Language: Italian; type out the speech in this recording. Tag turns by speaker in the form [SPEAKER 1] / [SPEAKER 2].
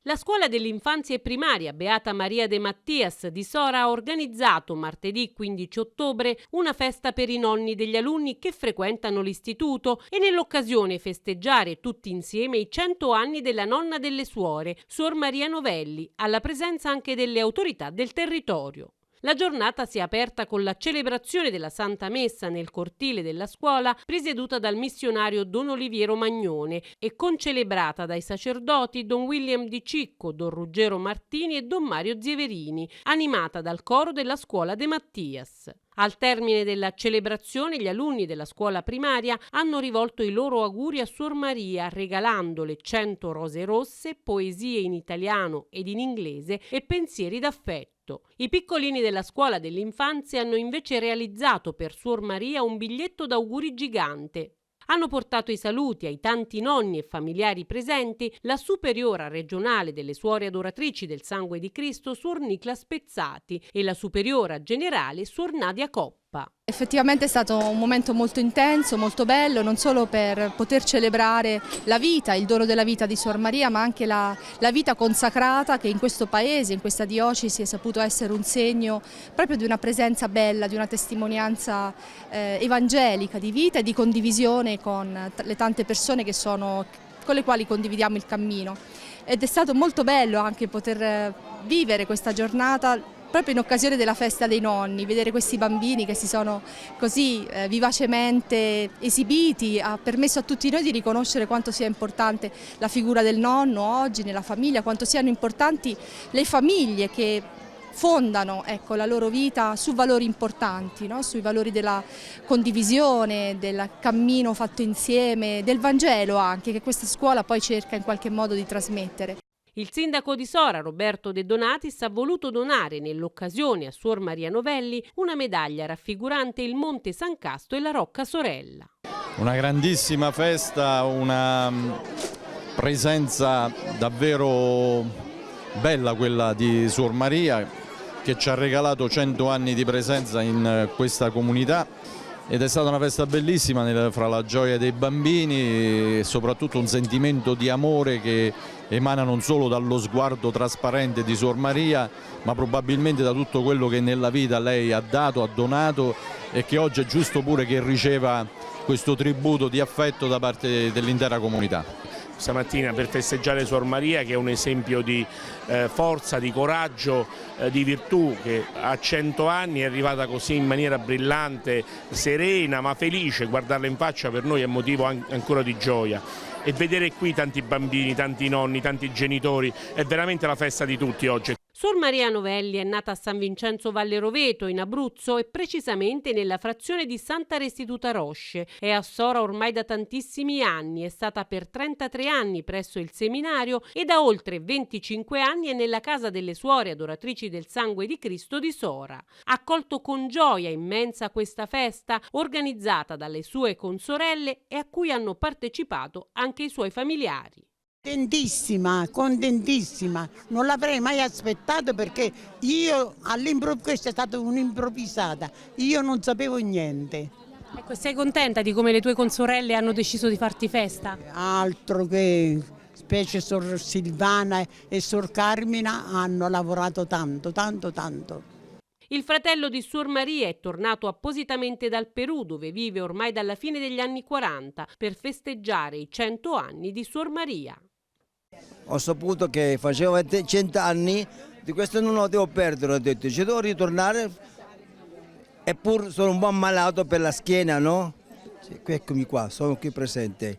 [SPEAKER 1] La scuola dell'infanzia e primaria Beata Maria de Mattias di Sora ha organizzato martedì 15 ottobre una festa per i nonni degli alunni che frequentano l'istituto e nell'occasione festeggiare tutti insieme i 100 anni della nonna delle suore, Suor Maria Novelli, alla presenza anche delle autorità del territorio. La giornata si è aperta con la celebrazione della Santa Messa nel cortile della scuola, presieduta dal missionario Don Oliviero Magnone e concelebrata dai sacerdoti Don William Di Cicco, Don Ruggero Martini e Don Mario Zieverini, animata dal coro della scuola De Mattias. Al termine della celebrazione, gli alunni della scuola primaria hanno rivolto i loro auguri a Suor Maria, regalandole 100 rose rosse, poesie in italiano ed in inglese e pensieri d'affetto. I piccolini della scuola dell'infanzia hanno invece realizzato per Suor Maria un biglietto d'auguri gigante. Hanno portato i saluti ai tanti nonni e familiari presenti la superiora regionale delle suore adoratrici del sangue di Cristo, Suor Nicla Spezzati, e la superiora generale, Suor Nadia Coppa.
[SPEAKER 2] Effettivamente è stato un momento molto intenso, molto bello, non solo per poter celebrare la vita, il dono della vita di Suor Maria, ma anche la vita consacrata che in questo paese, in questa diocesi, è saputo essere un segno proprio di una presenza bella, di una testimonianza evangelica di vita e di condivisione con le tante persone con le quali condividiamo il cammino. Ed è stato molto bello anche poter vivere questa giornata proprio in occasione della festa dei nonni, vedere questi bambini che si sono così vivacemente esibiti ha permesso a tutti noi di riconoscere quanto sia importante la figura del nonno oggi nella famiglia, quanto siano importanti le famiglie che fondano la loro vita su valori importanti, no? Sui valori della condivisione, del cammino fatto insieme, del Vangelo anche, che questa scuola poi cerca in qualche modo di trasmettere.
[SPEAKER 1] Il sindaco di Sora, Roberto De Donatis, ha voluto donare nell'occasione a Suor Maria Novelli una medaglia raffigurante il Monte San Casto e la Rocca Sorella.
[SPEAKER 3] Una grandissima festa, una presenza davvero bella quella di Suor Maria, che ci ha regalato 100 anni di presenza in questa comunità. Ed è stata una festa bellissima fra la gioia dei bambini e soprattutto un sentimento di amore che emana non solo dallo sguardo trasparente di Suor Maria, ma probabilmente da tutto quello che nella vita lei ha dato, ha donato e che oggi è giusto pure che riceva questo tributo di affetto da parte dell'intera comunità.
[SPEAKER 4] Stamattina per festeggiare Suor Maria, che è un esempio di forza, di coraggio, di virtù, che a 100 anni è arrivata così in maniera brillante, serena ma felice. Guardarla in faccia per noi è motivo ancora di gioia, e vedere qui tanti bambini, tanti nonni, tanti genitori è veramente la festa di tutti oggi.
[SPEAKER 1] Suor Maria Novelli è nata a San Vincenzo Valle Roveto, in Abruzzo, e precisamente nella frazione di Santa Restituta Rosce. È a Sora ormai da tantissimi anni, è stata per 33 anni presso il seminario e da oltre 25 anni è nella casa delle suore adoratrici del sangue di Cristo di Sora. Ha accolto con gioia immensa questa festa, organizzata dalle sue consorelle e a cui hanno partecipato anche i suoi familiari.
[SPEAKER 5] Contentissima, non l'avrei mai aspettato perché io questa è stata un'improvvisata, io non sapevo niente.
[SPEAKER 1] Ecco, sei contenta di come le tue consorelle hanno deciso di farti festa?
[SPEAKER 5] Altro che, specie Sor Silvana e Sor Carmina hanno lavorato tanto.
[SPEAKER 1] Il fratello di Suor Maria è tornato appositamente dal Perù, dove vive ormai dalla fine degli anni 40, per festeggiare i 100 anni di Suor Maria.
[SPEAKER 6] Ho saputo che faceva 100 anni, di questo non lo devo perdere, ho detto ci devo ritornare, eppure sono un po' ammalato per la schiena, no? Eccomi qua, sono qui presente.